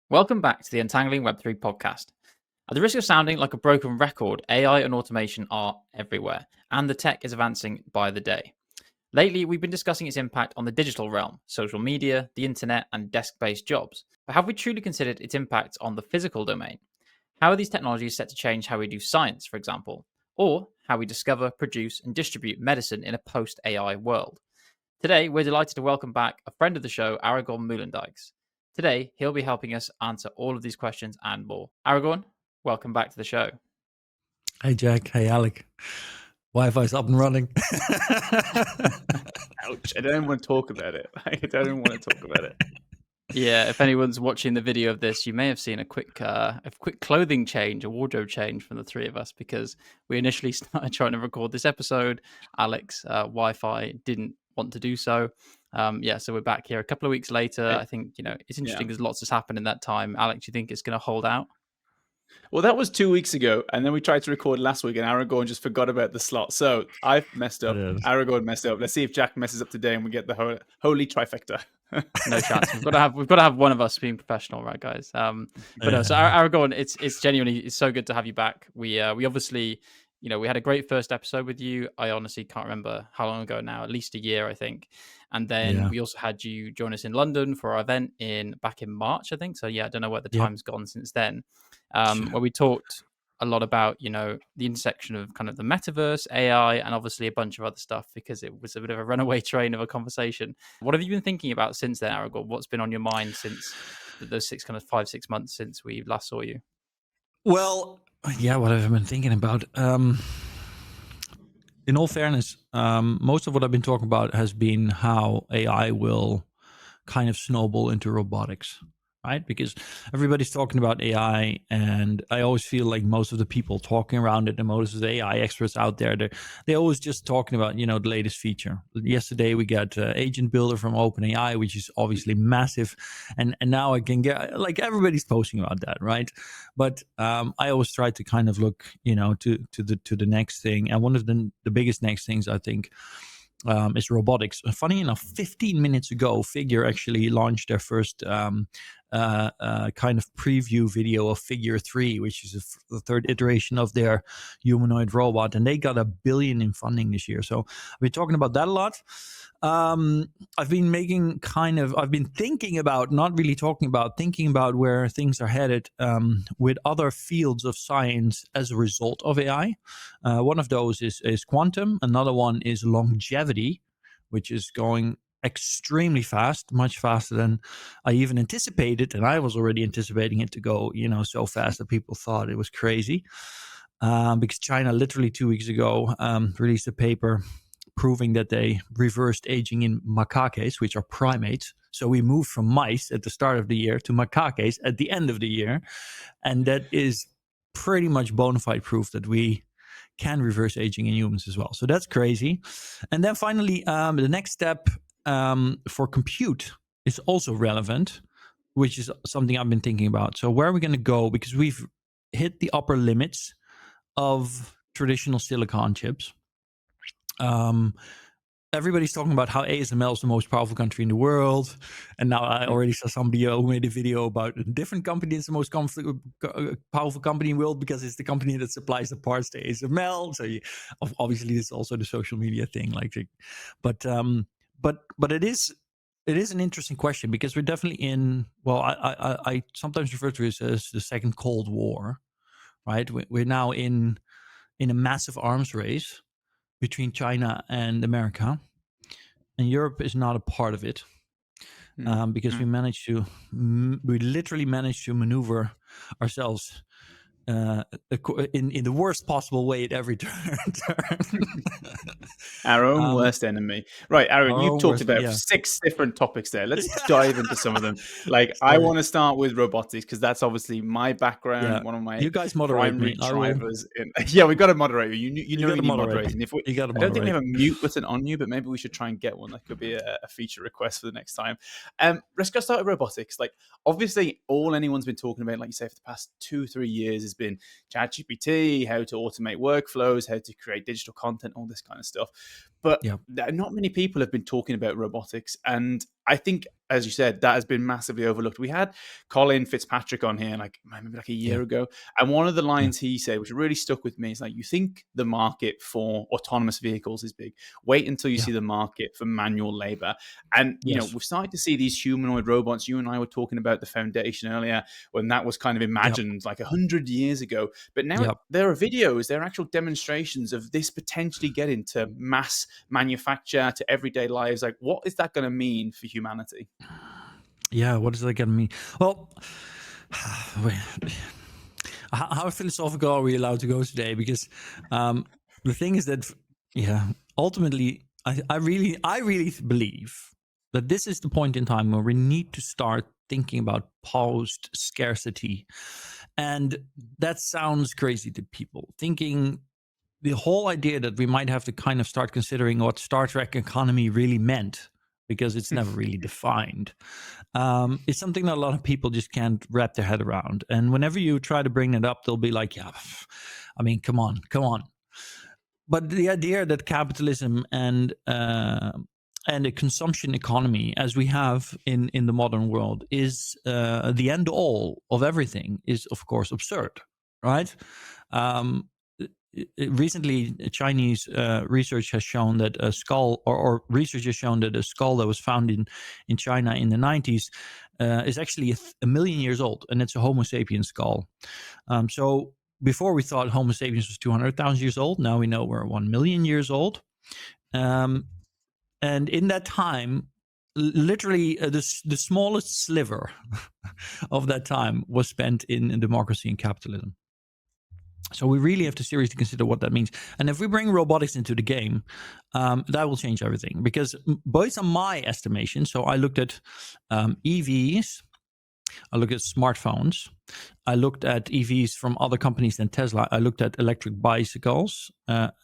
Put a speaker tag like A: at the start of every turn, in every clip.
A: Welcome back to the Untangling Web3 podcast. At the risk of sounding like a broken record, AI and automation are everywhere, and the tech is advancing by the day. Lately, we've been discussing its impact on the digital realm, social media, the internet, and desk-based jobs. But have we truly considered its impact on the physical domain? How are these technologies set to change how we do science, for example? Or how we discover, produce, and distribute medicine in a post-AI world? Today, we're delighted to welcome back a friend of the show, Aragorn Meulendijks. Today, he'll be helping us answer all of these questions and more. Aragorn, welcome back to the show.
B: Hey, Jack. Hey, Alec. Wi-Fi's up and running.
C: Ouch. I don't even want to talk about it.
A: Yeah, if anyone's watching the video of this, you may have seen a quick clothing change, a wardrobe change from the three of us, because we initially started trying to record this episode. Alec's Wi-Fi didn't want to do so. So we're back here a couple of weeks later. I think, it's interesting because lots has happened in that time. Alec, do you think it's going to hold out?
C: Well, that was 2 weeks ago, and then we tried to record last week, and Aragorn just forgot about the slot. So I've messed up. Aragorn messed up. Let's see if Jack messes up today, and we get the holy trifecta.
A: No chance. We've got to have one of us being professional, right, guys? So Aragorn, it's genuinely it's so good to have you back. We obviously, we had a great first episode with you. I honestly can't remember how long ago now, at least a year, I think. And then we also had you join us in London for our event back in March, I think. So I don't know where the time's gone since then. Where we talked a lot about, the intersection of kind of the metaverse, AI, and obviously a bunch of other stuff, because it was a bit of a runaway train of a conversation. What have you been thinking about since then, Aragorn? What's been on your mind since those 6 months since we last saw you?
B: Well, what have I been thinking about? In all fairness, most of what I've been talking about has been how AI will kind of snowball into robotics, right? Because everybody's talking about AI, and I always feel like most of the people talking around it and most of the AI experts out there, they're always just talking about, the latest feature. Yesterday, we got Agent Builder from OpenAI, which is obviously massive. And now I can get, like, everybody's posting about that, right? But I always try to kind of look, to the next thing. And one of the biggest next things, I think, is robotics. Funny enough, 15 minutes ago, Figure actually launched their first kind of preview video of Figure 3, which is the third iteration of their humanoid robot, and they got $1 billion in funding this year. So I've been talking about that a lot. I've been thinking about, not really talking about, thinking about where things are headed with other fields of science as a result of AI. One of those is quantum. Another one is longevity, which is going extremely fast, much faster than I even anticipated. And I was already anticipating it to go, so fast that people thought it was crazy. Because China literally 2 weeks ago released a paper proving that they reversed aging in macaques, which are primates. So we moved from mice at the start of the year to macaques at the end of the year. And that is pretty much bona fide proof that we can reverse aging in humans as well. So that's crazy. And then finally, the next step for compute is also relevant, which is something I've been thinking about. So where are we going to go? Because we've hit the upper limits of traditional silicon chips. Everybody's talking about how ASML is the most powerful country in the world. And now I already saw somebody who made a video about a different company that's the most powerful company in the world because it's the company that supplies the parts to ASML. So obviously it's also the social media thing. But it is an interesting question, because we're definitely in, well, I sometimes refer to it as the second Cold War, right? We're now in a massive arms race between China and America, and Europe is not a part of it, because we literally managed to maneuver ourselves in the worst possible way at every turn.
C: Our own worst enemy. Right, Aaron, you've talked about 6 different topics there. Let's dive into some of them. I want to start with robotics, because that's obviously my background, one of my primary drivers. We got to moderate you. You know you need moderating. I don't think we have a mute button on you, but maybe we should try and get one. That could be a feature request for the next time. Let's go start with robotics. Obviously, all anyone's been talking about, like you say, for the past 2-3 years has been ChatGPT, how to automate workflows, how to create digital content, all this kind of stuff. but not many people have been talking about robotics. And I think, as you said, that has been massively overlooked. We had Colin Fitzpatrick on here maybe like a year ago. And one of the lines he said, which really stuck with me, is like, you think the market for autonomous vehicles is big. Wait until you see the market for manual labor. And, you know, we've started to see these humanoid robots. You and I were talking about the foundation earlier, when that was kind of imagined like 100 years ago. But now there are videos, there are actual demonstrations of this potentially getting to mass manufacture, to everyday lives. Like, what is that going to mean for humanity?
B: Yeah, what is that going to mean? Well, how philosophical are we allowed to go today? Because the thing is that, ultimately, I really believe that this is the point in time where we need to start thinking about post-scarcity. And that sounds crazy to people. Thinking the whole idea that we might have to kind of start considering what Star Trek economy really meant, because it's never really defined, it's something that a lot of people just can't wrap their head around. And whenever you try to bring it up, they'll be like, yeah, I mean, come on. But the idea that capitalism and a consumption economy, as we have in the modern world, is the end all of everything, is of course absurd, right? Recently, Chinese research has shown that a skull, or research has shown that a skull that was found in China in the 90s is actually a million years old, and it's a Homo sapiens skull. So before we thought Homo sapiens was 200,000 years old. Now we know we're 1 million years old. And in that time, literally the smallest sliver of that time was spent in democracy and capitalism. So we really have to seriously consider what that means. And if we bring robotics into the game, that will change everything. Because based on my estimation, so I looked at EVs, I looked at smartphones, I looked at EVs from other companies than Tesla. I looked at electric bicycles,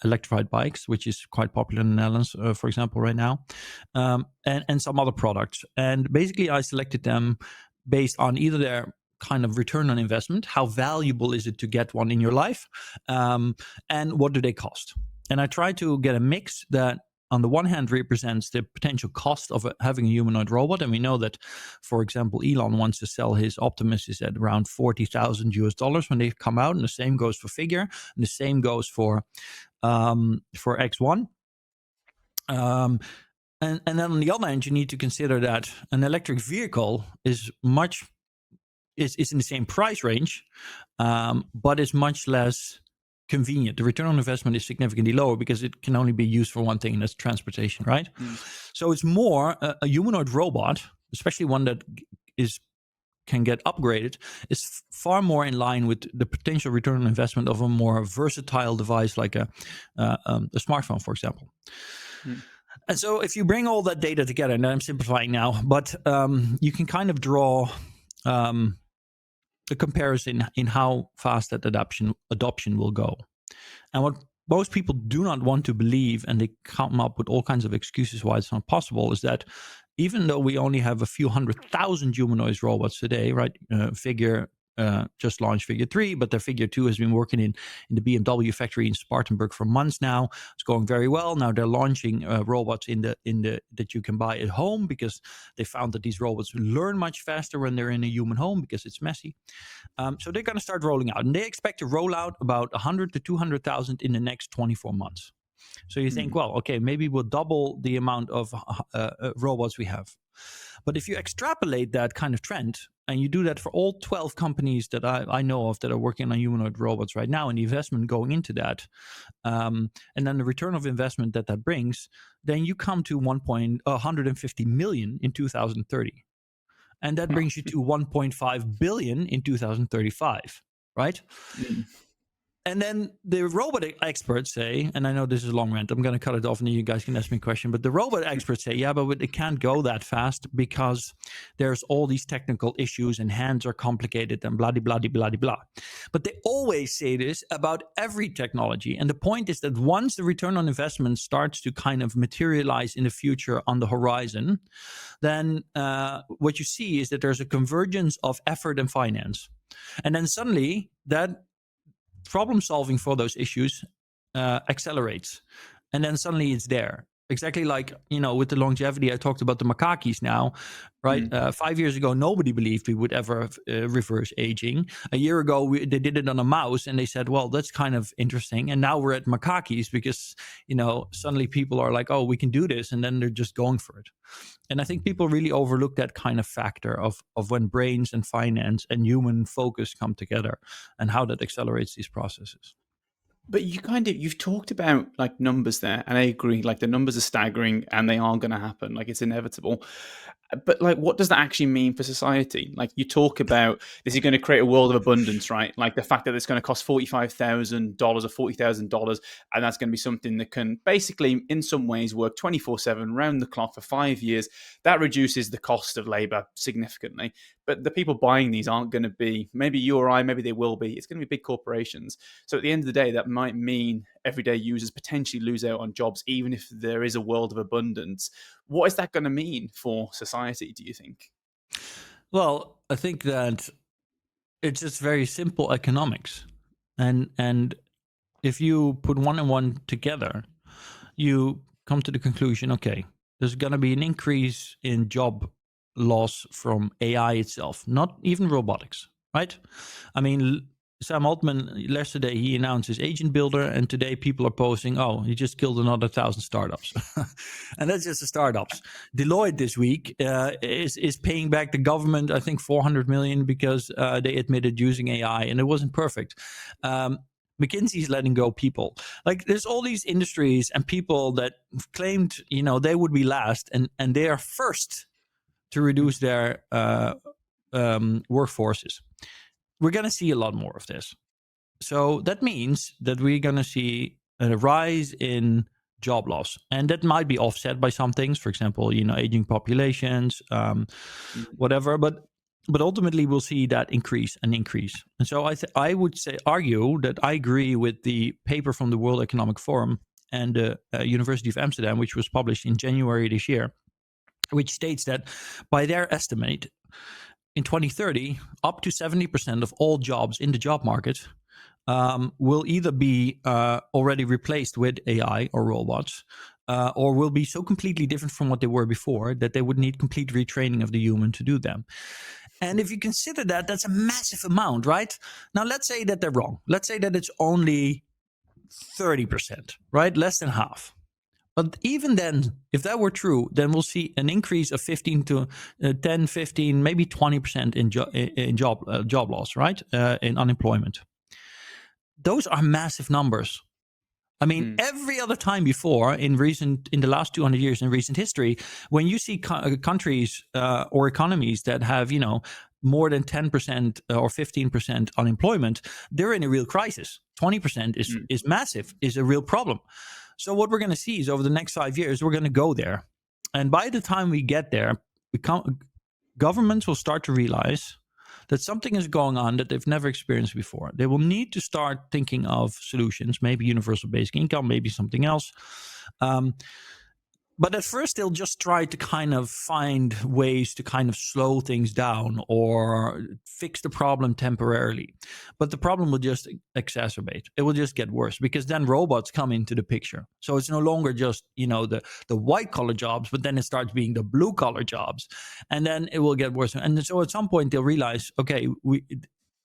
B: electrified bikes, which is quite popular in the Netherlands, for example, right now, and some other products. And basically, I selected them based on either their kind of return on investment, how valuable is it to get one in your life, and what do they cost. And I tried to get a mix that on the one hand represents the potential cost of having a humanoid robot. And we know that, for example, Elon wants to sell his Optimus at around $40,000 when they come out. And the same goes for Figure, and the same goes for X1. And then on the other hand, you need to consider that an electric vehicle is in the same price range, but is much less convenient. The return on investment is significantly lower because it can only be used for one thing, and that's transportation, right? So it's more a humanoid robot, especially one that can get upgraded, is far more in line with the potential return on investment of a more versatile device like a smartphone, for example. And so if you bring all that data together, and I'm simplifying now, but you can kind of draw a comparison in how fast that adoption will go. And what most people do not want to believe, and they come up with all kinds of excuses why it's not possible, is that even though we only have a few 100,000 humanoid robots today, right? Figure just launched Figure 3, but their Figure 2 has been working in the BMW factory in Spartanburg for months now. It's going very well. Now they're launching robots in the that you can buy at home, because they found that these robots learn much faster when they're in a human home because it's messy. So they're going to start rolling out, and they expect to roll out about 100 to 200,000 in the next 24 months. So you think, well, okay, maybe we'll double the amount of robots we have. But if you extrapolate that kind of trend, and you do that for all 12 companies that I know of that are working on humanoid robots right now, and the investment going into that, and then the return of investment that brings, then you come to 150 million in 2030. And that brings you to 1.5 billion in 2035, right? And then the robot experts say, and I know this is a long rant, I'm going to cut it off and then you guys can ask me a question, but the robot experts say, yeah, but it can't go that fast because there's all these technical issues and hands are complicated and blah, blah, blah, blah, blah. But they always say this about every technology. And the point is that once the return on investment starts to kind of materialize in the future on the horizon, then what you see is that there's a convergence of effort and finance. And then suddenly that problem solving for those issues accelerates, and then suddenly it's there. Exactly like, with the longevity, I talked about the macakis now, right? 5 years ago, nobody believed we would ever reverse aging. A year ago, they did it on a mouse and they said, well, that's kind of interesting. And now we're at macakis because, suddenly people are like, oh, we can do this. And then they're just going for it. And I think people really overlook that kind of factor of when brains and finance and human focus come together and how that accelerates these processes.
C: But you've talked about like numbers there, and I agree, like the numbers are staggering and they are going to happen, like it's inevitable. But like, what does that actually mean for society? Like, you talk about this is going to create a world of abundance, right? Like the fact that it's going to cost $45,000 or $40,000, and that's going to be something that can basically, in some ways, work 24/7, round the clock for 5 years. That reduces the cost of labor significantly. But the people buying these aren't going to be maybe you or I, maybe they will be. It's going to be big corporations. So at the end of the day, that might mean everyday users potentially lose out on jobs, even if there is a world of abundance. What is that going to mean for society, do you think?
B: Well, I think that it's just very simple economics. And if you put one and one together, you come to the conclusion, okay, there's going to be an increase in job loss from AI itself, not even robotics, right? I mean, Sam Altman, yesterday, he announced his agent builder, and today people are posting, oh, he just killed another 1,000 startups. And that's just the startups. Deloitte this week is paying back the government, I think, 400 million because they admitted using AI, and it wasn't perfect. McKinsey's letting go people. Like, there's all these industries and people that claimed, they would be last, and they are first to reduce their workforces. We're going to see a lot more of this. So that means that we're going to see a rise in job loss. And that might be offset by some things, for example, aging populations, whatever. But ultimately, we'll see that increase. And so I would argue that I agree with the paper from the World Economic Forum and the University of Amsterdam, which was published in January this year, which states that by their estimate, in 2030, up to 70% of all jobs in the job market will either be already replaced with AI or robots, or will be so completely different from what they were before that they would need complete retraining of the human to do them. And if you consider that, that's a massive amount, right? Now, let's say that they're wrong. Let's say that it's only 30%, right? Less than half. But even then, if that were true, then we'll see an increase of 15 to 10, 15, maybe 20% in job loss, right? In unemployment. Those are massive numbers. I mean, every other time before in the last 200 years in recent history, when you see countries or economies that have, more than 10% or 15% unemployment, they're in a real crisis. 20% is massive, is a real problem. So what we're going to see is over the next 5 years, we're going to go there. And by the time we get there, governments will start to realize that something is going on that they've never experienced before. They will need to start thinking of solutions, maybe universal basic income, maybe something else. But at first, they'll just try to kind of find ways to kind of slow things down or fix the problem temporarily. But the problem will just exacerbate. It will just get worse because then robots come into the picture. So it's no longer just, the white collar jobs, but then it starts being the blue collar jobs. And then it will get worse. And so at some point, they'll realize, okay,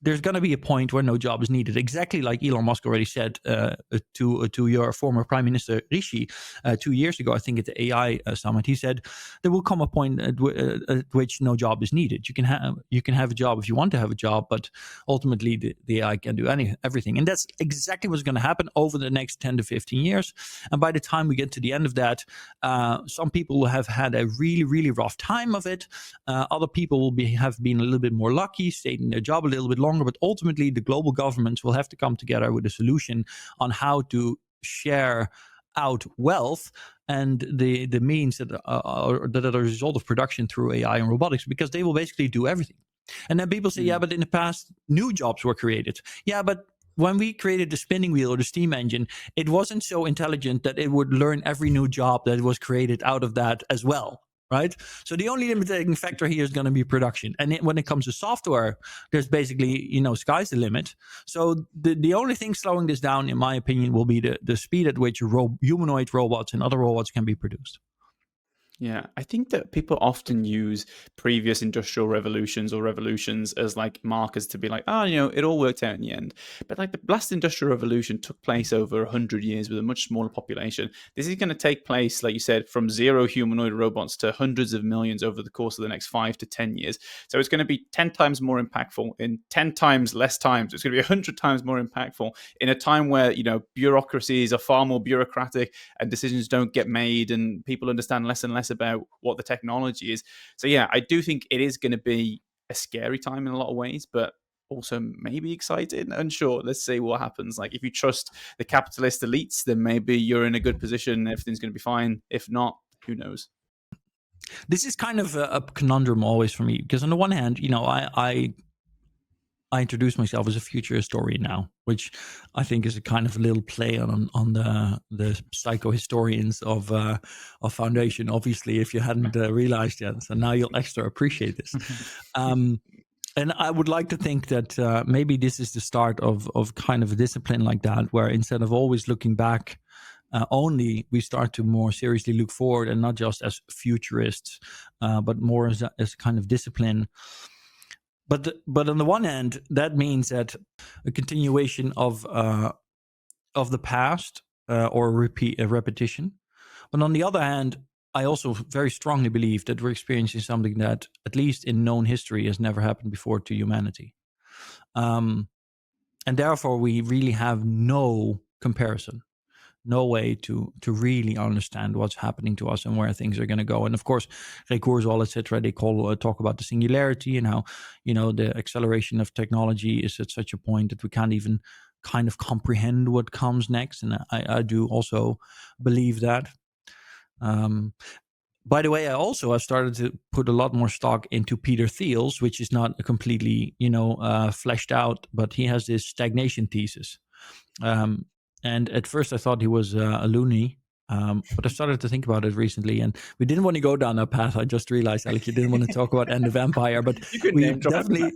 B: there's going to be a point where no job is needed. Exactly like Elon Musk already said to your former Prime Minister Rishi 2 years ago, I think at the AI summit. He said there will come a point at which no job is needed. You can have a job if you want to have a job, but ultimately the AI can do everything. And that's exactly what's going to happen over the next 10 to 15 years. And by the time we get to the end of that, some people will have had a really, really rough time of it. Other people will have been a little bit more lucky, stayed in their job a little bit longer, but ultimately the global governments will have to come together with a solution on how to share out wealth and the means that are a result of production through AI and robotics, because they will basically do everything. And then people say, yeah, but in the past, new jobs were created. Yeah, but when we created the spinning wheel or the steam engine, it wasn't so intelligent that it would learn every new job that was created out of that as well. right? So the only limiting factor here is going to be production. And when it comes to software, there's basically, sky's the limit. So the only thing slowing this down, in my opinion, will be the speed at which humanoid robots and other robots can be produced.
C: Yeah, I think that people often use previous industrial revolutions or revolutions as like markers to be like, oh, it all worked out in the end. But like the last industrial revolution took place over 100 years with a much smaller population. This is going to take place, like you said, from 0 humanoid robots to hundreds of millions over the course of the next 5 to 10 years. So it's going to be 10 times more impactful in 10 times less times. It's going to be 100 times more impactful in a time where, bureaucracies are far more bureaucratic and decisions don't get made and people understand less and less about what the technology is. So yeah, I do think it is going to be a scary time in a lot of ways, but also maybe exciting. Unsure. Let's see what happens. Like if you trust the capitalist elites, then maybe you're in a good position. Everything's going to be fine. If not, who knows?
B: This is kind of a conundrum always for me, because on the one hand, I introduce myself as a future historian now, which I think is a kind of a little play on the psychohistorians of Foundation. Obviously, if you hadn't realized yet, so now you'll extra appreciate this. And I would like to think that maybe this is the start of kind of a discipline like that, where instead of always looking back only, we start to more seriously look forward, and not just as futurists, but more as a kind of discipline. But on the one hand, that means that a continuation of the past or a repetition. But on the other hand, I also very strongly believe that we're experiencing something that, at least in known history, has never happened before to humanity. And therefore, we really have no comparison, no way to really understand what's happening to us and where things are going to go. And of course, Ray Kurzweil, etc., they talk about the singularity and how the acceleration of technology is at such a point that we can't even kind of comprehend what comes next. And I do also believe that. By the way, I've started to put a lot more stock into Peter Thiel's, which is not completely fleshed out, but he has this stagnation thesis. And at first I thought he was a loony, but I started to think about it recently, and we didn't want to go down that path. I just realized, Alec, you didn't want to talk about End of Empire, but we definitely,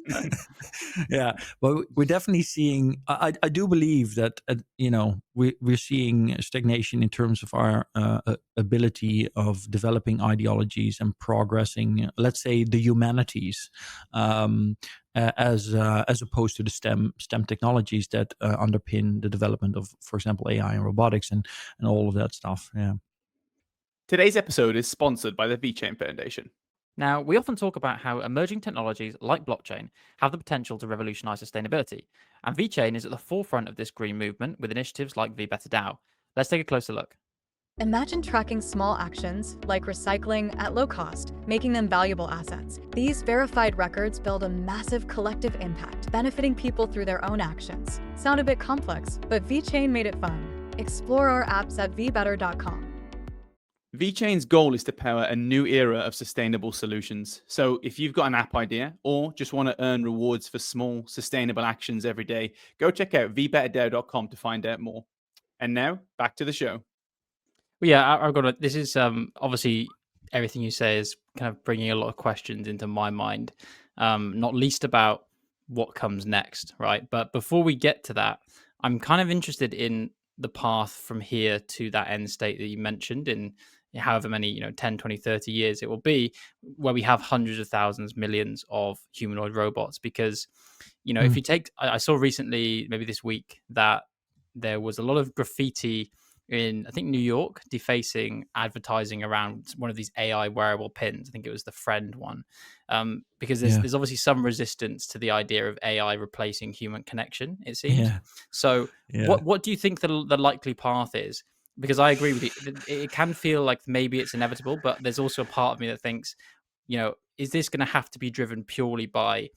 B: yeah, but we're definitely seeing, I do believe that, we're seeing stagnation in terms of our ability of developing ideologies and progressing, let's say, the humanities, as opposed to the STEM technologies that underpin the development of, for example, AI and robotics and all of that stuff. Yeah.
C: Today's episode is sponsored by the VeChain Foundation.
A: Now, we often talk about how emerging technologies like blockchain have the potential to revolutionize sustainability, and VeChain is at the forefront of this green movement with initiatives like VBetterDAO. Let's take a closer look.
D: Imagine tracking small actions like recycling at low cost, making them valuable assets. These verified records build a massive collective impact, benefiting people through their own actions. Sound a bit complex, but VeChain made it fun. Explore our apps at vbetter.com.
C: VeChain's goal is to power a new era of sustainable solutions. So if you've got an app idea or just want to earn rewards for small, sustainable actions every day, go check out vbetterdao.com to find out more. And now, back to the show.
A: Well, yeah, Aragorn, this is obviously everything you say is kind of bringing a lot of questions into my mind, not least about what comes next, right? But before we get to that, I'm kind of interested in the path from here to that end state that you mentioned in however many 10, 20, 30 years it will be, where we have hundreds of thousands, millions of humanoid robots. Because if you take, I saw recently, maybe this week, that there was a lot of graffiti in, I think, New York, defacing advertising around one of these AI wearable pins. I think it was the Friend one, because there's obviously some resistance to the idea of AI replacing human connection, it seems. So what do you think the likely path is? Because I agree with you. It can feel like maybe it's inevitable, but there's also a part of me that thinks, is this going to have to be driven purely by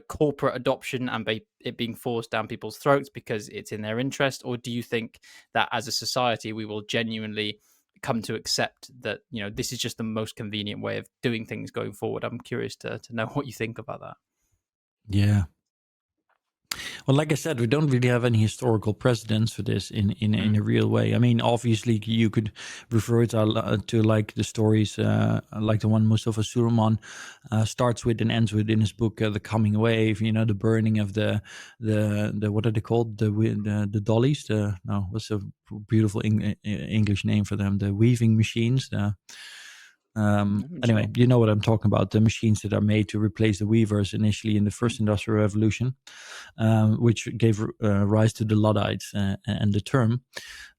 A: corporate adoption and by it being forced down people's throats because it's in their interest? Or do you think that as a society we will genuinely come to accept that this is just the most convenient way of doing things going forward? I'm curious to know what you think about that.
B: Yeah, Well, like I said, we don't really have any historical precedents for this in a real way. I mean, obviously, you could refer to like the stories, like the one Mustafa Suleiman starts with and ends with in his book, The Coming Wave. The burning of the what are they called? The dollies. What's a beautiful English name for them? The weaving machines. Anyway, you know what I'm talking about, the machines that are made to replace the weavers initially in the first industrial revolution, which gave rise to the Luddites and the term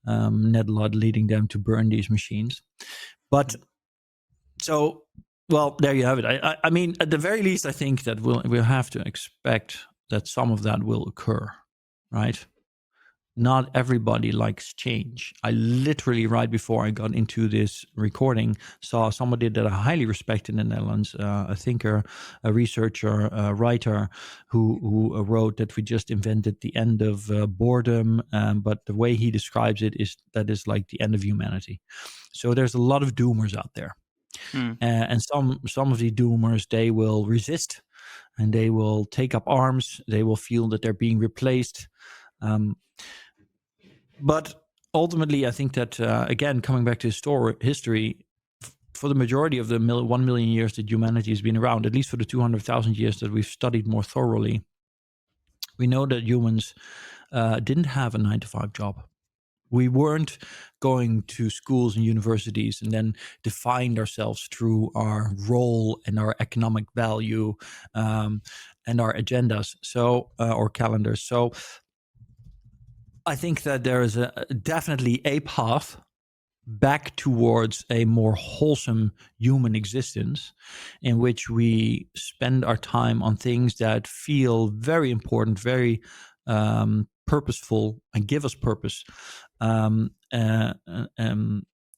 B: Ned Ludd, leading them to burn these machines. But so, well, there you have it. I mean, at the very least, I think that we'll have to expect that some of that will occur, right? Not everybody likes change. I literally, right before I got into this recording, saw somebody that I highly respect in the Netherlands, a thinker, a researcher, a writer, who wrote that we just invented the end of boredom. But the way he describes it is that is like the end of humanity. So there's a lot of doomers out there. And some of the doomers, they will resist and they will take up arms. They will feel that they're being replaced. But ultimately, I think that, again, coming back to history, for the majority of the 1 million years that humanity has been around, at least for the 200,000 years that we've studied more thoroughly, we know that humans didn't have a 9-to-5 job. We weren't going to schools and universities and then defined ourselves through our role and our economic value and our agendas, or calendars. So I think that there is definitely a path back towards a more wholesome human existence in which we spend our time on things that feel very important, very purposeful, and give us purpose,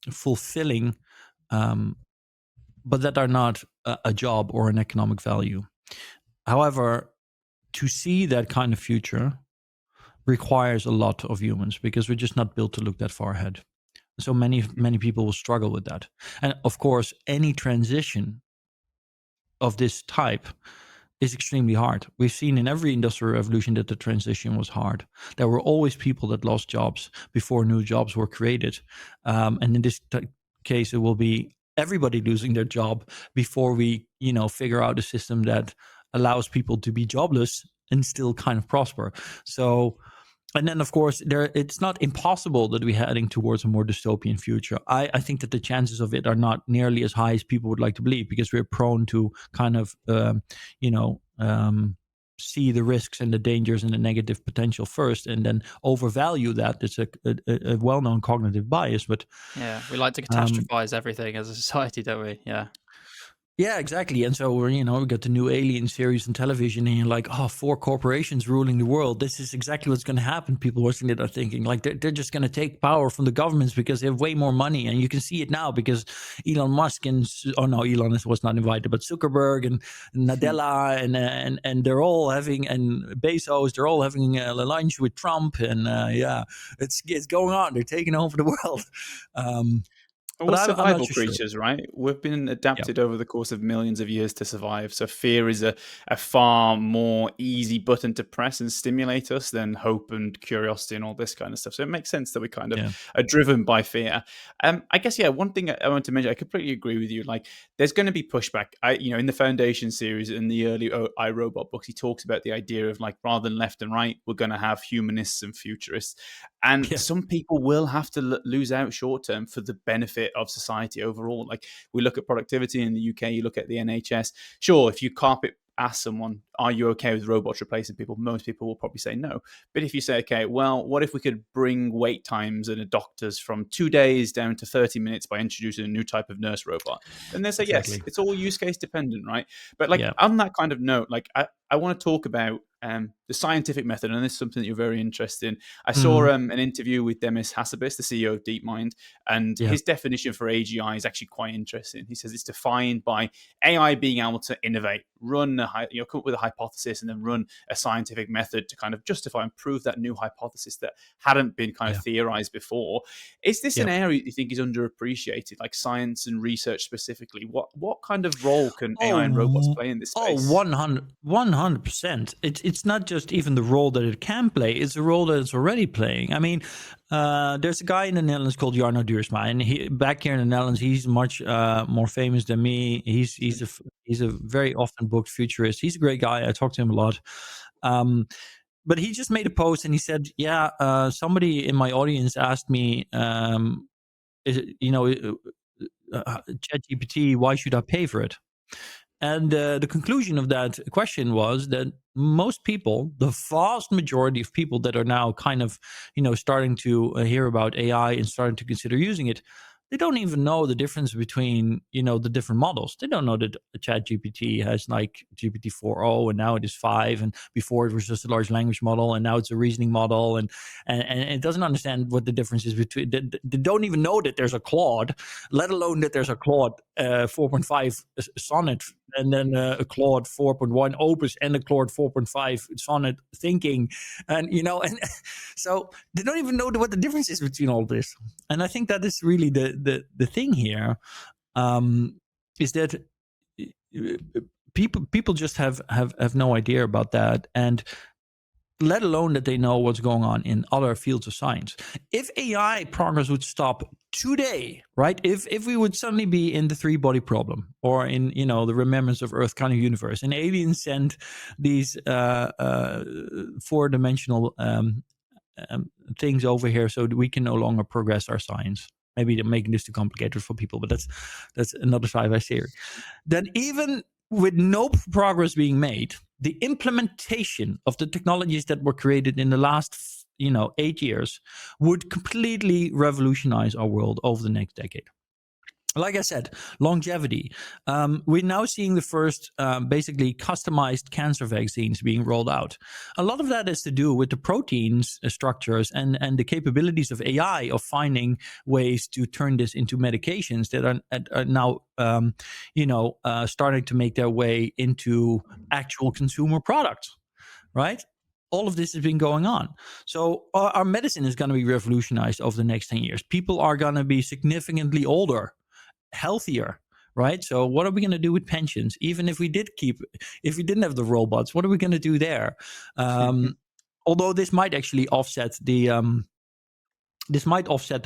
B: fulfilling, but that are not a job or an economic value. However, to see that kind of future requires a lot of humans because we're just not built to look that far ahead. So many people will struggle with that. And of course, any transition of this type is extremely hard. We've seen in every industrial revolution that the transition was hard. There were always people that lost jobs before new jobs were created. And in this case, it will be everybody losing their job before we, figure out a system that allows people to be jobless and still kind of prosper. So, and then, of course, it's not impossible that we're heading towards a more dystopian future. I think that the chances of it are not nearly as high as people would like to believe because we're prone to kind of, see the risks and the dangers and the negative potential first and then overvalue that. It's a well-known cognitive bias. But
A: yeah, we like to catastrophize everything as a society, don't we? Yeah.
B: Yeah, exactly. And so we got the new Alien series on television, and you're like, 4 corporations ruling the world. This is exactly what's going to happen. People watching it are thinking like they're just going to take power from the governments because they have way more money. And you can see it now because Elon Musk Elon was not invited, but Zuckerberg and Nadella and they're all having, and Bezos, they're all having a lunch with Trump. And it's going on. They're taking over the world.
C: We're survival creatures, right? We've been adapted over the course of millions of years to survive. So fear is a far more easy button to press and stimulate us than hope and curiosity and all this kind of stuff. So it makes sense that we kind of are driven by fear. I guess, one thing I want to mention, I completely agree with you. Like, there's going to be pushback. In the Foundation series, in the early iRobot books, he talks about the idea of, like, rather than left and right, we're going to have humanists and futurists. And some people will have to lose out short term for the benefit of society overall. Like, we look at productivity in the UK, you look at the NHS. Sure, if you ask someone, are you okay with robots replacing people? Most people will probably say no. But if you say, okay, well, what if we could bring wait times in a doctor's from 2 days down to 30 minutes by introducing a new type of nurse robot? Then they say, yes, it's all use case dependent, right? But on that kind of note, like, I want to talk about the scientific method, and this is something that you're very interested in. I saw an interview with Demis Hassabis, the CEO of DeepMind, and his definition for AGI is actually quite interesting. He says it's defined by AI being able to innovate, come up with a hypothesis, and then run a scientific method to kind of justify and prove that new hypothesis that hadn't been kind of theorized before. Is this an area you think is underappreciated, like science and research specifically? What kind of role can AI and robots play in this space?
B: 100%. it's not just even the role that it can play; it's a role that it's already playing. I mean, there's a guy in the Netherlands called Jarno Duursma, and back here in the Netherlands, he's much more famous than me. He's a very often booked futurist. He's a great guy. I talk to him a lot. But he just made a post and he said, "Yeah, somebody in my audience asked me, ChatGPT, why should I pay for it?" And the conclusion of that question was that most people, the vast majority of people that are now kind of, starting to hear about AI and starting to consider using it, they don't even know the difference between, the different models. They don't know that ChatGPT has like GPT 4.0 and now it is 5, and before it was just a large language model and now it's a reasoning model, and it doesn't understand what the difference is between. They don't even know that there's a Claude, let alone that there's a Claude 4.5 Sonnet, and then a Claude 4.1 Opus and a Claude 4.5 Sonnet thinking, and and so they don't even know what the difference is between all this. And I think that is really the thing here, is that people just have no idea about that, and let alone that they know what's going on in other fields of science. If AI progress would stop today, right? If we would suddenly be in the 3-body problem, or in the remembrance of Earth kind of universe, and aliens send these 4-dimensional things over here so that we can no longer progress our science. Maybe they're making this too complicated for people, but that's another sci-fi theory. Then even with no progress being made, the implementation of the technologies that were created in the last 8 years would completely revolutionize our world over the next decade. Like I said, longevity. We're now seeing the first basically customized cancer vaccines being rolled out. A lot of that is to do with the proteins structures and the capabilities of AI of finding ways to turn this into medications that are now starting to make their way into actual consumer products, right? All of this has been going on. So our medicine is going to be revolutionized over the next 10 years. People are going to be significantly older, healthier, right? So what are we going to do with pensions? Even if we didn't have the robots, what are we going to do there? Although this might actually offset the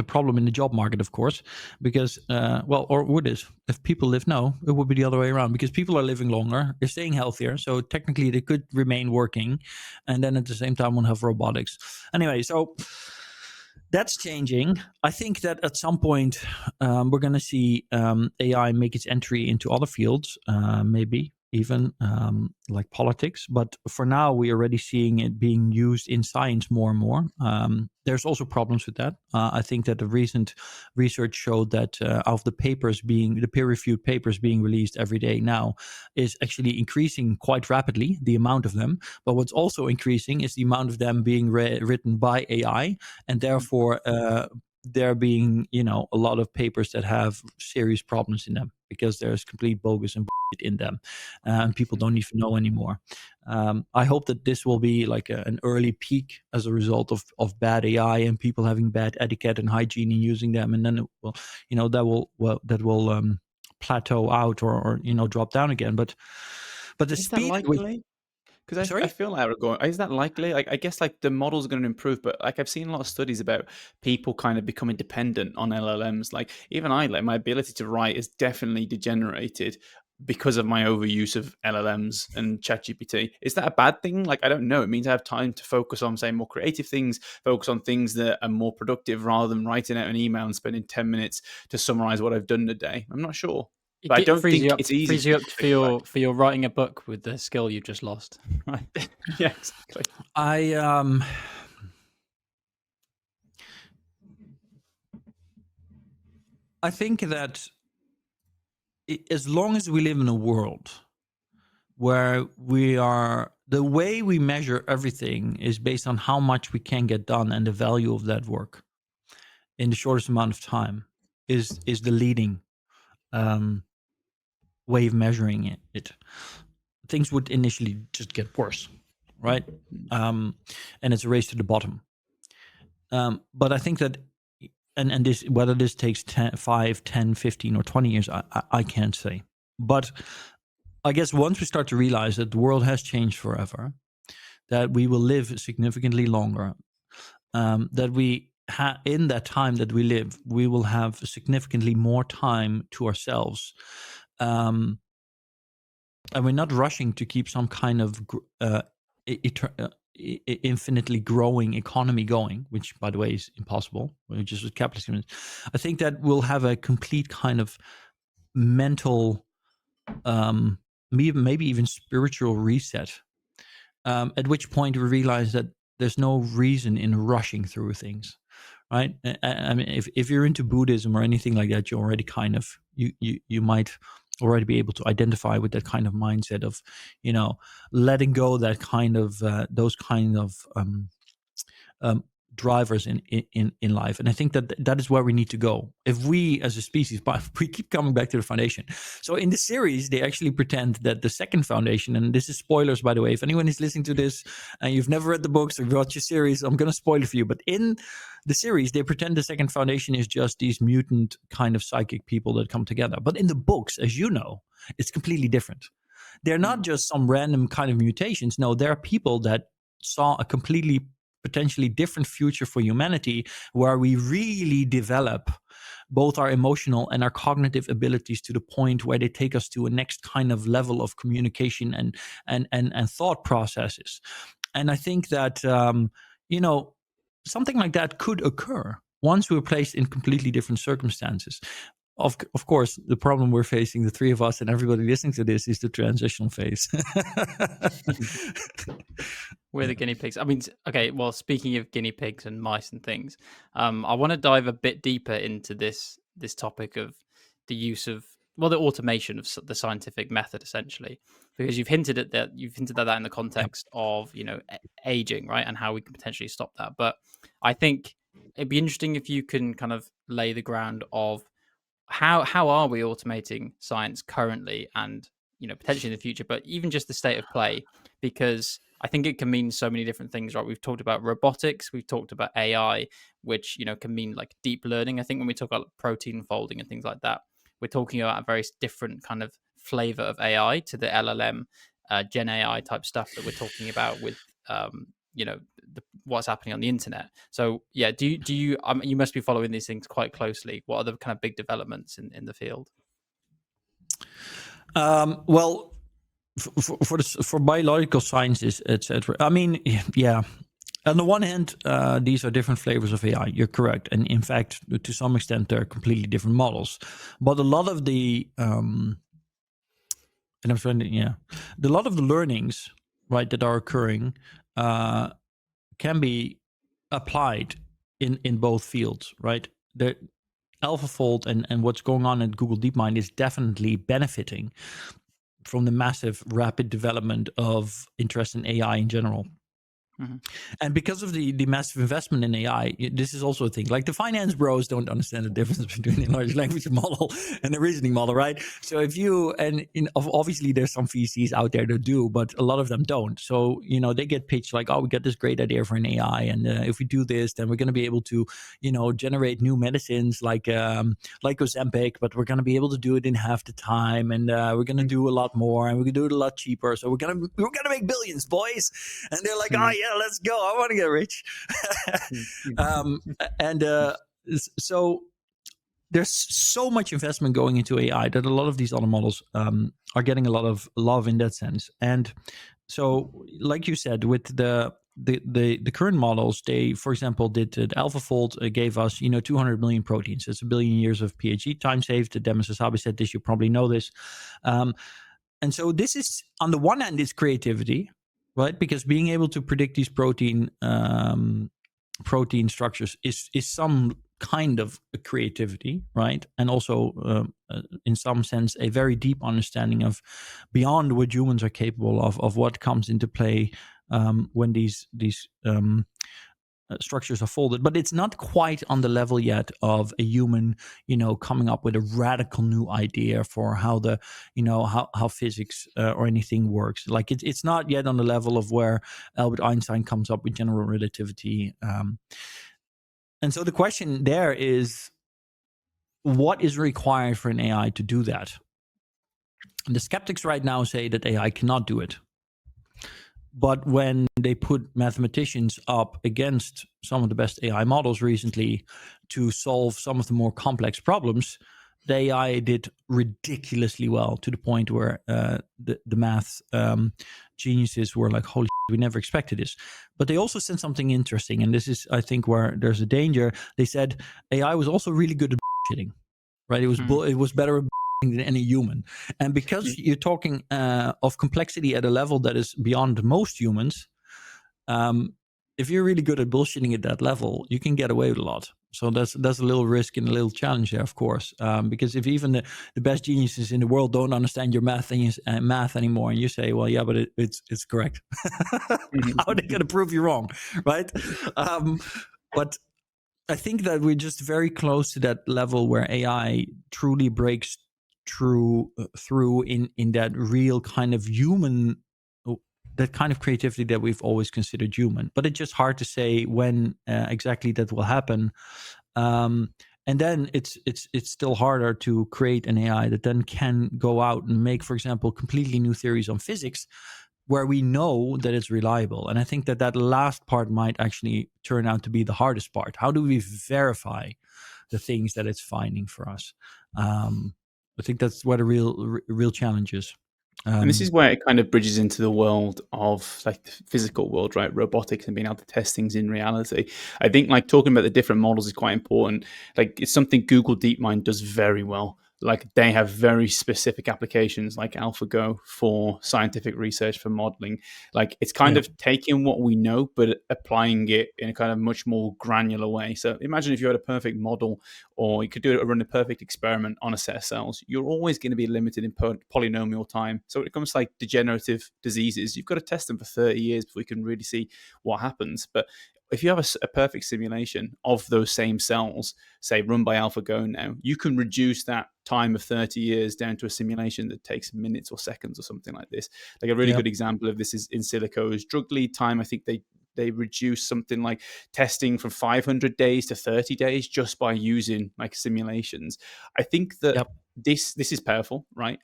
B: problem in the job market, of course, because or would it? If people live, no, it would be the other way around, because people are living longer, they're staying healthier, so technically they could remain working, and then at the same time we'll have robotics. Anyway, so that's changing. I think that at some point we're going to see AI make its entry into other fields, maybe even like politics. But for now, we're already seeing it being used in science more and more. There's also problems with that. I think that the recent research showed that of the peer-reviewed papers being released every day now is actually increasing quite rapidly, the amount of them. But what's also increasing is the amount of them being written by AI, and therefore there being a lot of papers that have serious problems in them because there's complete bogus and in them, and people don't even know anymore. I hope that this will be like an early peak as a result of bad AI and people having bad etiquette and hygiene in using them, and then it will, that will plateau out or drop down again. But the
C: Is
B: speed.
C: That likely? Because I feel like Aragorn, is that likely? Like, I guess like the models are going to improve, but like I've seen a lot of studies about people kind of becoming dependent on LLMs. Like even my ability to write is definitely degenerated because of my overuse of LLMs and ChatGPT. Is that a bad thing? Like, I don't know. It means I have time to focus on, say, more creative things, focus on things that are more productive rather than writing out an email and spending 10 minutes to summarize what I've done today. I'm not sure. But I don't think it's easy.
A: Frees you up for your writing a book with the skill you've just lost. Right?
C: Yeah, exactly.
B: I think that as long as we live in a world where the way we measure everything is based on how much we can get done and the value of that work in the shortest amount of time is the leading way of measuring it. Things would initially just get worse, right? And it's a race to the bottom. But I think that, and this, whether this takes 5, 10, 15 or 20 years, I can't say. But I guess once we start to realize that the world has changed forever, that we will live significantly longer, that we in that time that we live, we will have significantly more time to ourselves. And we're not rushing to keep some kind of infinitely growing economy going, which, by the way, is impossible, which is what capitalism is. I think that we'll have a complete kind of mental, maybe even spiritual reset, at which point we realize that there's no reason in rushing through things, right? I mean, if you're into Buddhism or anything like that, you already kind of, you might already be able to identify with that kind of mindset of, letting go that kind of, those kind of drivers in life. And I think that is where we need to go if we as a species, but we keep coming back to the foundation. So in the series, they actually pretend that the second foundation, and this is spoilers, by the way, if anyone is listening to this and you've never read the books or watched the series, I'm going to spoil it for you. But in the series, they pretend the second foundation is just these mutant kind of psychic people that come together. But in the books, as you know, it's completely different. They're not just some random kind of mutations. No, there are people that saw a completely potentially different future for humanity, where we really develop both our emotional and our cognitive abilities to the point where they take us to a next kind of level of communication and thought processes. And I think that something like that could occur once we're placed in completely different circumstances. Of course, the problem we're facing, the three of us and everybody listening to this, is the transitional phase.
A: We're the guinea pigs. I mean, okay, well, speaking of guinea pigs and mice and things, I want to dive a bit deeper into this topic of the use of, the automation of the scientific method, essentially, because you've hinted at that in the context of, aging, right, and how we can potentially stop that. But I think it'd be interesting if you can kind of lay the ground of how are we automating science currently, and potentially in the future, but even just the state of play, because I think it can mean so many different things, right? We've talked about robotics, we've talked about AI, which can mean like deep learning. I think when we talk about protein folding and things like that, we're talking about a very different kind of flavor of AI to the LLM, Gen AI type stuff that we're talking about with what's happening on the internet. So yeah, do you you must be following these things quite closely. What are the kind of big developments in the field?
B: Well, for biological sciences, etc. I mean, yeah. On the one hand, these are different flavors of AI. You're correct, and in fact, to some extent, they're completely different models. But a lot of the a lot of the learnings, right, that are occurring can be applied in both fields, right? The AlphaFold and what's going on at Google DeepMind is definitely benefiting from the massive, rapid development of interest in AI in general. Mm-hmm. And because of the massive investment in AI, this is also a thing. Like the finance bros don't understand the difference between a large language model and a reasoning model, right? So if you, obviously there's some VCs out there that do, but a lot of them don't. So, they get pitched like, oh, we got this great idea for an AI. And if we do this, then we're going to be able to, generate new medicines like Ozempic, but we're going to be able to do it in half the time. And we're going to do a lot more, and we can do it a lot cheaper. So we're going to make billions, boys. And they're like, oh yeah, let's go. I want to get rich. So there's so much investment going into AI that a lot of these other models are getting a lot of love in that sense. And so, like you said, with the current models, they, for example, did the AlphaFold gave us 200 million proteins. It's 1 billion years of PhD time saved. Demis Hassabis said this. You probably know this. And so this is, on the one hand, is creativity, right? Because being able to predict these protein structures is some kind of a creativity, right? And also, in some sense, a very deep understanding of beyond what humans are capable of what comes into play when these structures are folded. But it's not quite on the level yet of a human, coming up with a radical new idea for how the, how physics or anything works. Like it's not yet on the level of where Albert Einstein comes up with general relativity. And so the question there is, what is required for an AI to do that? And the skeptics right now say that AI cannot do it. But when they put mathematicians up against some of the best AI models recently to solve some of the more complex problems, the AI did ridiculously well, to the point where the math geniuses were like, holy shit, we never expected this. But they also said something interesting, and this is, I think, where there's a danger. They said AI was also really good at shitting, right? It was better at than any human. And because you're talking of complexity at a level that is beyond most humans, if you're really good at bullshitting at that level, you can get away with a lot. So that's a little risk and a little challenge there, of course, because if even the best geniuses in the world don't understand your math anymore, and you say, well, yeah, but it's correct. How are they going to prove you wrong, right? But I think that we're just very close to that level where AI truly breaks through in that real kind of human, that kind of creativity that we've always considered human. But it's just hard to say when exactly that will happen. And then it's still harder to create an AI that then can go out and make, for example, completely new theories on physics, where we know that it's reliable. And I think that last part might actually turn out to be the hardest part. How do we verify the things that it's finding for us? I think that's where the real challenge is.
C: And this is where it kind of bridges into the world of like the physical world, right? Robotics and being able to test things in reality. I think like talking about the different models is quite important. Like it's something Google DeepMind does very well. Like they have very specific applications like AlphaGo for scientific research, for modeling. Like it's kind of taking what we know, but applying it in a kind of much more granular way. So imagine if you had a perfect model, or you could run a perfect experiment on a set of cells. You're always going to be limited in polynomial time. So when it comes to like degenerative diseases, you've got to test them for 30 years before you can really see what happens. But if you have a perfect simulation of those same cells, say run by AlphaGo now, you can reduce that time of 30 years down to a simulation that takes minutes or seconds or something like this. Like a really good example of this is in silico's drug lead time. I think they reduce something like testing from 500 days to 30 days just by using like simulations. I think that this is powerful, right?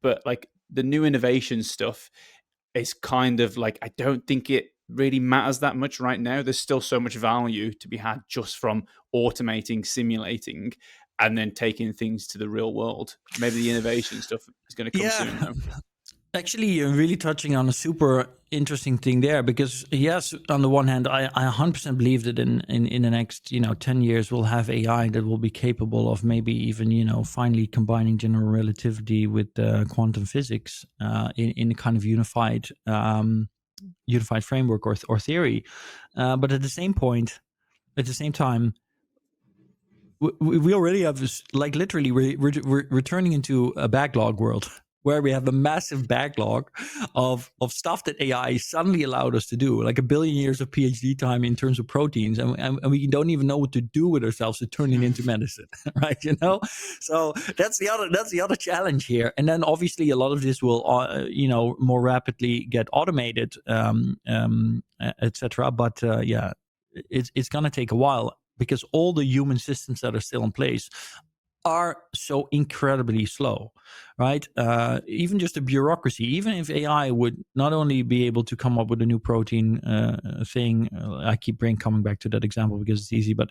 C: But like the new innovation stuff is kind of like, I don't think it really matters that much right now. There's still so much value to be had just from automating, simulating, and then taking things to the real world. Maybe the innovation stuff is going to come soon, though.
B: Actually, you're really touching on a super interesting thing there, because yes, on the one hand, I 100% believe that in the next 10 years we'll have AI that will be capable of maybe even finally combining general relativity with quantum physics in a kind of unified framework or theory. But at the same time, we already have this, like literally we're turning into a backlog world where we have a massive backlog of stuff that AI suddenly allowed us to do, like 1 billion years of PhD time in terms of proteins, and we don't even know what to do with ourselves to turn it into medicine, right? So that's the other challenge here. And then obviously a lot of this will more rapidly get automated, etc. But it's gonna take a while, because all the human systems that are still in place are so incredibly slow, right? Even just the bureaucracy, even if AI would not only be able to come up with a new protein thing, I keep coming back to that example because it's easy, but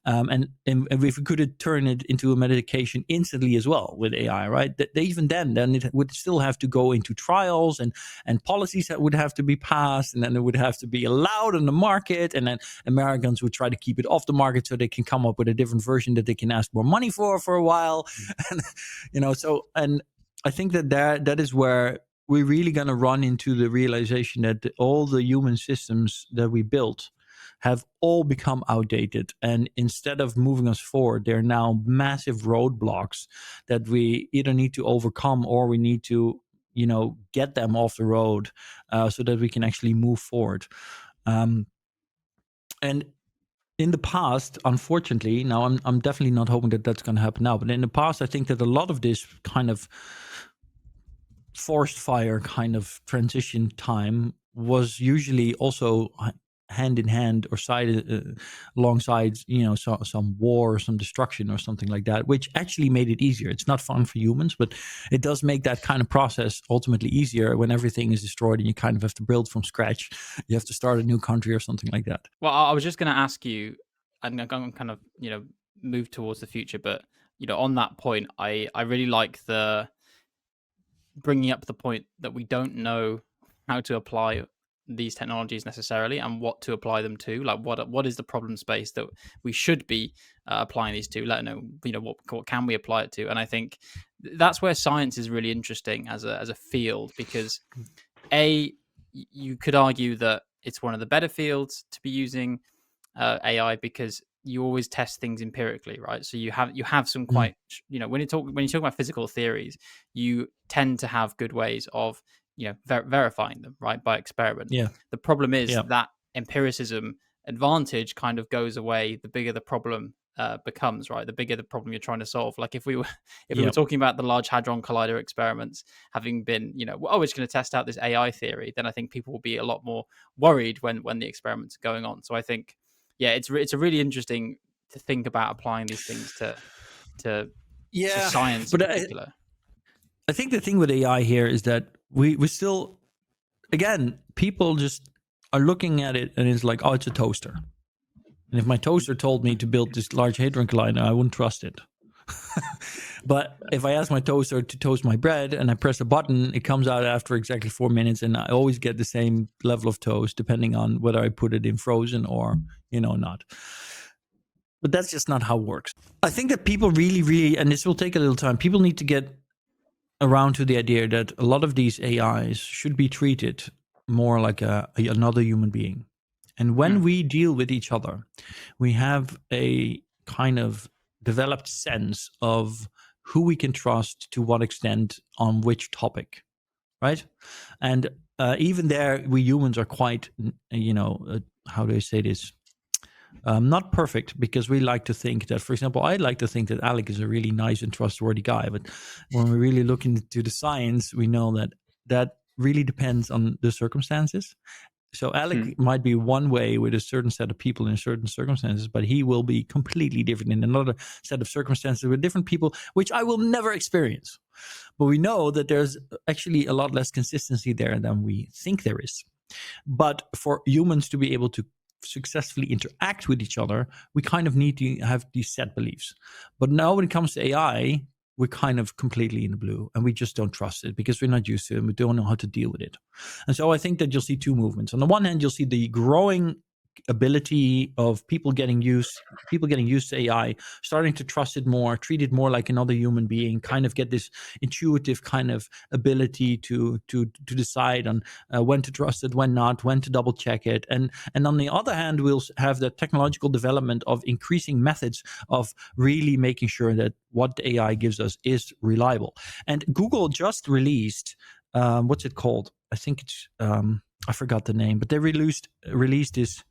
B: and if we could turn it into a medication instantly as well with AI, right? Even then it would still have to go into trials and policies that would have to be passed, and then it would have to be allowed on the market, and then Americans would try to keep it off the market so they can come up with a different version that they can ask more money for a while. And so, and I think that is where we're really going to run into the realization that all the human systems that we built have all become outdated, and instead of moving us forward, they're now massive roadblocks that we either need to overcome, or we need to get them off the road so that we can actually move forward. And in the past, unfortunately, now I'm definitely not hoping that that's going to happen now, but in the past, I think that a lot of this kind of forced fire kind of transition time was usually also hand in hand or side alongside, some war or some destruction or something like that, which actually made it easier. It's not fun for humans, but it does make that kind of process ultimately easier when everything is destroyed and you kind of have to build from scratch. You have to start a new country or something like that.
A: Well, I was just going to ask you, I'm going to kind of, move towards the future, but, on that point, I really like the bringing up the point that we don't know how to apply these technologies necessarily and what to apply them to. Like what is the problem space that we should be applying these to? Let know, what can we apply it to? And I think that's where science is really interesting as a field, because you could argue that it's one of the better fields to be using AI, because you always test things empirically, right? So you have some quite, when you talk about physical theories, you tend to have good ways of verifying them, right, by experiment.
B: Yeah.
A: The problem is that empiricism advantage kind of goes away the bigger the problem becomes, right? The bigger the problem you're trying to solve. Like if we were talking about the Large Hadron Collider experiments having been, we're just going to test out this AI theory, then I think people will be a lot more worried when the experiments are going on. So I think, it's a really interesting to think about applying these things to science in particular.
B: I think the thing with AI here is that we still, again, people just are looking at it and it's like, oh, it's a toaster. And if my toaster told me to build this Large Hadron Collider, I wouldn't trust it. But if I ask my toaster to toast my bread and I press a button, it comes out after exactly 4 minutes, and I always get the same level of toast depending on whether I put it in frozen or, not. But that's just not how it works. I think that people really, really, and this will take a little time, people need to get around to the idea that a lot of these AIs should be treated more like another human being. And when we deal with each other, we have a kind of developed sense of who we can trust to what extent on which topic, right? And even there, we humans are quite, how do I say this? Not perfect, because we like to think that, for example, I like to think that Alec is a really nice and trustworthy guy. But when we really look into the science, we know that really depends on the circumstances. So Alec might be one way with a certain set of people in certain circumstances, but he will be completely different in another set of circumstances with different people, which I will never experience. But we know that there's actually a lot less consistency there than we think there is. But for humans to be able to successfully interact with each other, we kind of need to have these set beliefs. But now when it comes to AI, we're kind of completely in the blue, and we just don't trust it because we're not used to it and we don't know how to deal with it. And so I think that you'll see two movements. On the one hand, you'll see the growing ability of people getting used to AI, starting to trust it more, treat it more like another human being, kind of get this intuitive kind of ability to decide on when to trust it, when not, when to double check it. And on the other hand, we'll have the technological development of increasing methods of really making sure that what the AI gives us is reliable. And Google just released, what's it called? I think it's, I forgot the name, but they released this,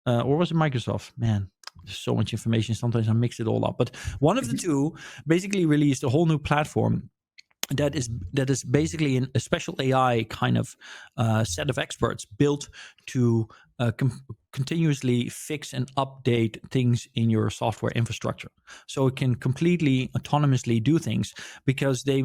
B: or was it Microsoft? Man, there's so much information. Sometimes I mix it all up. But one of the two basically released a whole new platform that is basically a special AI kind of set of experts built to continuously fix and update things in your software infrastructure. So it can completely autonomously do things because they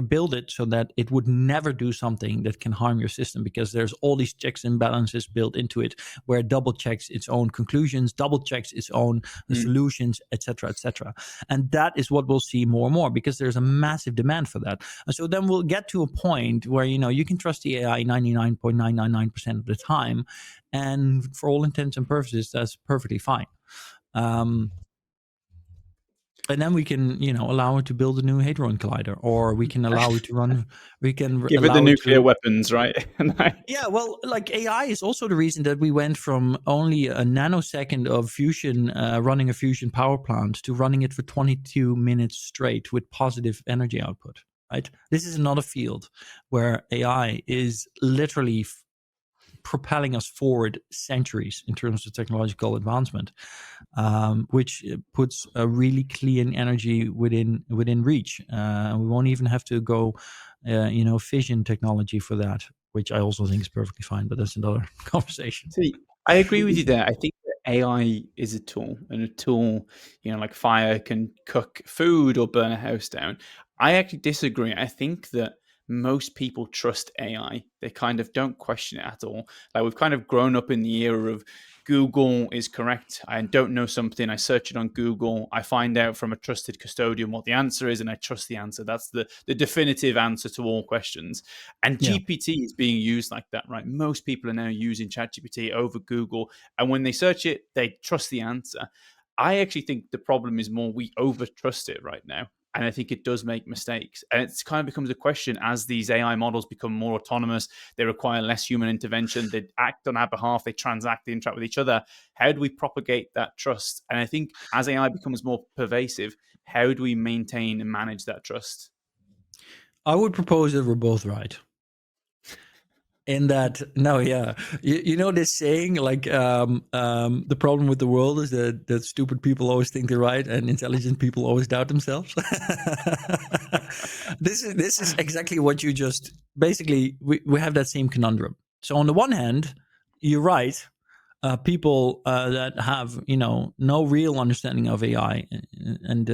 B: build it so that it would never do something that can harm your system, because there's all these checks and balances built into it where it double checks its own conclusions, double checks its own solutions, etc., etc. And that is what we'll see more and more, because there's a massive demand for that. And so then we'll get to a point where, you can trust the AI 99.999% of the time. And for all intents and purposes, that's perfectly fine. And then we can, allow it to build a new Hadron Collider, or we can allow it to run. We can
C: give it the nuclear weapons, right?
B: Yeah, well, like AI is also the reason that we went from only a nanosecond of fusion, running a fusion power plant, to running it for 22 minutes straight with positive energy output. Right? This is another field where AI is literally propelling us forward centuries in terms of technological advancement, which puts a really clean energy within reach. We won't even have to go, fission technology for that, which I also think is perfectly fine, but that's another conversation.
C: See, I agree with you there. I think that AI is a tool, and a tool, like fire can cook food or burn a house down. I actually disagree. I think that most people trust AI. They kind of don't question it at all. Like, we've kind of grown up in the era of Google is correct. I don't know something, I search it on Google, I find out from a trusted custodian what the answer is, and I trust the answer. That's the definitive answer to all questions. And GPT is being used like that, right? Most people are now using ChatGPT over Google, and when they search it, they trust the answer. I actually think the problem is more we over trust it right now. And I think it does make mistakes. And it's kind of becomes a question as these AI models become more autonomous, they require less human intervention, they act on our behalf, they transact, they interact with each other. How do we propagate that trust? And I think as AI becomes more pervasive, how do we maintain and manage that trust?
B: I would propose that we're both right. In that, you know this saying, like, the problem with the world is that stupid people always think they're right and intelligent people always doubt themselves. This is exactly what you just, basically, we have that same conundrum. So on the one hand, you're right. People that have, no real understanding of AI, and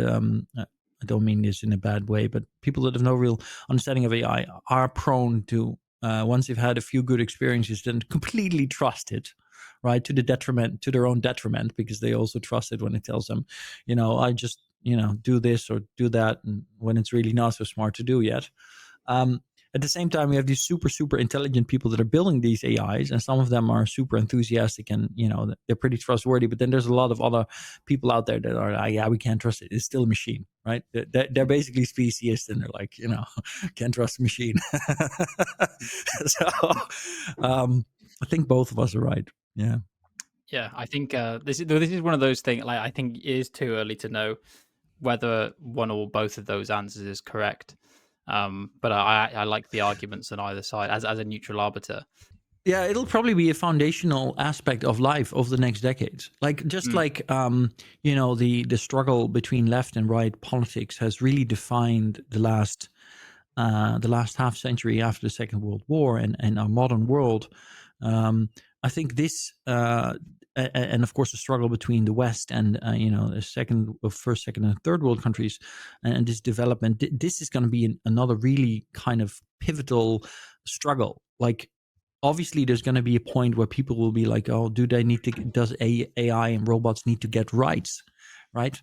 B: I don't mean this in a bad way, but people that have no real understanding of AI are prone to, once they've had a few good experiences, then completely trust it, right? To their own detriment, because they also trust it when it tells them, I just, do this or do that, and when it's really not so smart to do yet. At the same time, we have these super, super intelligent people that are building these AIs, and some of them are super enthusiastic and, they're pretty trustworthy. But then there's a lot of other people out there that are like, yeah, we can't trust it. It's still a machine, right? They're basically speciesists, and they're like, can't trust the machine. So I think both of us are right. Yeah.
A: Yeah, I think this is one of those things. Like, I think it is too early to know whether one or both of those answers is correct. But I like the arguments on either side as a neutral arbiter.
B: Yeah, it'll probably be a foundational aspect of life over the next decades. Like, just like the struggle between left and right politics has really defined the last half century after the Second World War and our modern world. I think this, and of course, the struggle between the West and the first, second, and third world countries, and this development. This is going to be another really kind of pivotal struggle. Like, obviously, there's going to be a point where people will be like, "Oh, does AI and robots need to get rights?" Right?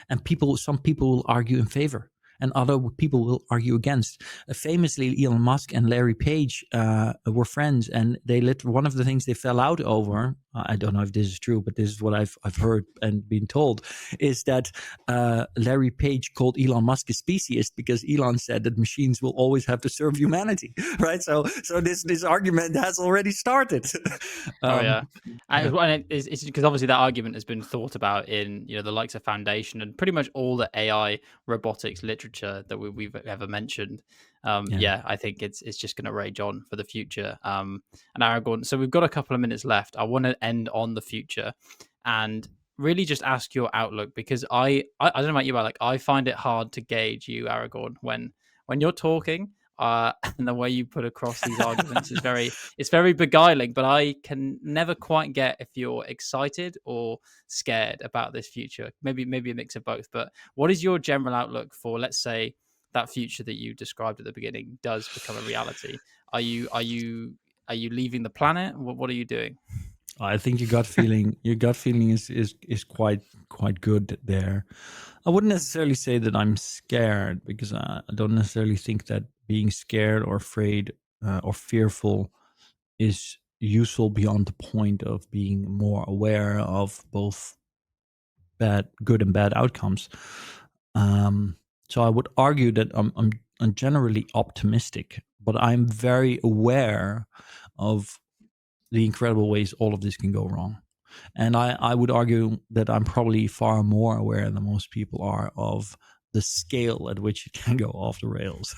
B: And some people will argue in favor, and other people will argue against. Famously, Elon Musk and Larry Page were friends, and one of the things they fell out over, I don't know if this is true, but this is what I've heard and been told, is that Larry Page called Elon Musk a speciesist because Elon said that machines will always have to serve humanity, right? So this argument has already started.
A: And it's because obviously that argument has been thought about in the likes of Foundation and pretty much all the AI robotics literature that we've ever mentioned. I think it's just going to rage on for the future. And Aragorn, so we've got a couple of minutes left. I want to end on the future and really just ask your outlook, because I don't know about you, but like, I find it hard to gauge you, Aragorn, when you're talking. And the way you put across these arguments is very beguiling, but I can never quite get if you're excited or scared about this future. Maybe a mix of both. But what is your general outlook for, let's say, that future that you described at the beginning does become a reality? Are you leaving the planet? What are you doing?
B: I think your gut feeling is quite good there. I wouldn't necessarily say that I'm scared, because I don't necessarily think that being scared or afraid or fearful is useful beyond the point of being more aware of both good and bad outcomes. So I would argue that I'm generally optimistic, but I'm very aware of the incredible ways all of this can go wrong. And I would argue that I'm probably far more aware than most people are of the scale at which it can go off the rails.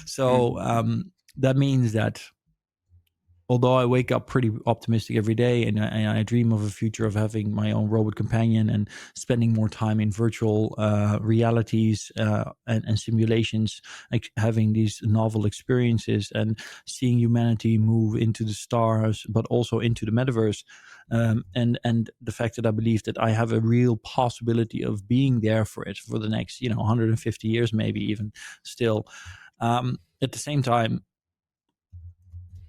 B: So that means that although I wake up pretty optimistic every day, and I dream of a future of having my own robot companion and spending more time in virtual realities and simulations, like having these novel experiences and seeing humanity move into the stars, but also into the metaverse. And the fact that I believe that I have a real possibility of being there for it for the next, 150 years, maybe even still. At the same time,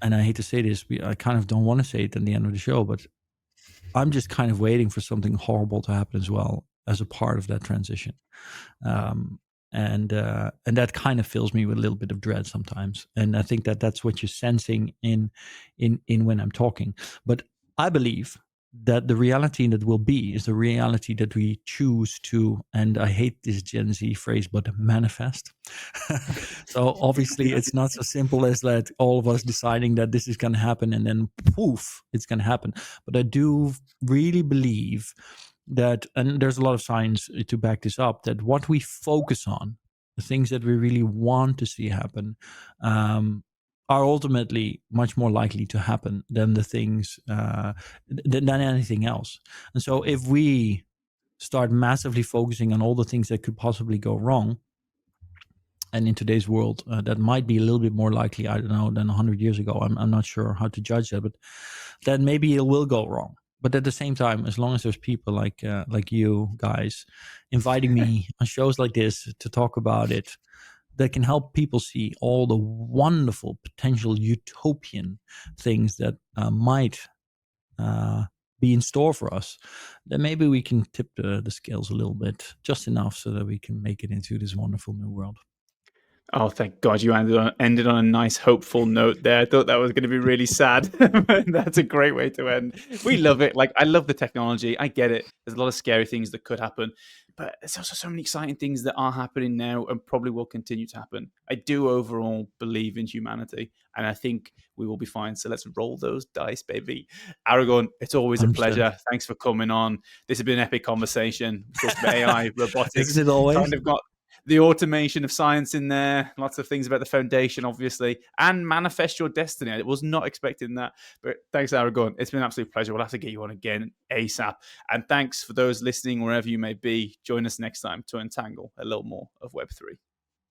B: and I hate to say this, I kind of don't want to say it in the end of the show, but I'm just kind of waiting for something horrible to happen as well as a part of that transition. And that kind of fills me with a little bit of dread sometimes. And I think that that's what you're sensing in when I'm talking. But I believe that the reality that will be is the reality that we choose to, and I hate this Gen Z phrase, but manifest. So obviously it's not so simple as that all of us deciding that this is going to happen and then poof, it's going to happen. But I do really believe that, and there's a lot of science to back this up, that what we focus on, the things that we really want to see happen, are ultimately much more likely to happen than the things than anything else. And so if we start massively focusing on all the things that could possibly go wrong, and in today's world that might be a little bit more likely, I don't know, than 100 years ago, I'm not sure how to judge that, but then maybe it will go wrong. But at the same time, as long as there's people like you guys inviting me on shows like this to talk about it, that can help people see all the wonderful potential utopian things that might be in store for us, then maybe we can tip the scales a little bit, just enough so that we can make it into this wonderful new world.
C: Oh, thank God you ended on a nice, hopeful note there. I thought that was going to be really sad. That's a great way to end. We love it. Like, I love the technology. I get it. There's a lot of scary things that could happen, but there's also so many exciting things that are happening now and probably will continue to happen. I do overall believe in humanity, and I think we will be fine. So let's roll those dice, baby. Aragorn, it's always a pleasure. Thanks for coming on. This has been an epic conversation. We talked about AI, robotics.
B: Isn't it always?
C: Kind of got the automation of science in there, lots of things about the foundation, obviously, and manifest your destiny. I was not expecting that, but thanks, Aragorn. It's been an absolute pleasure. We'll have to get you on again ASAP. And thanks for those listening, wherever you may be. Join us next time to untangle a little more of Web3.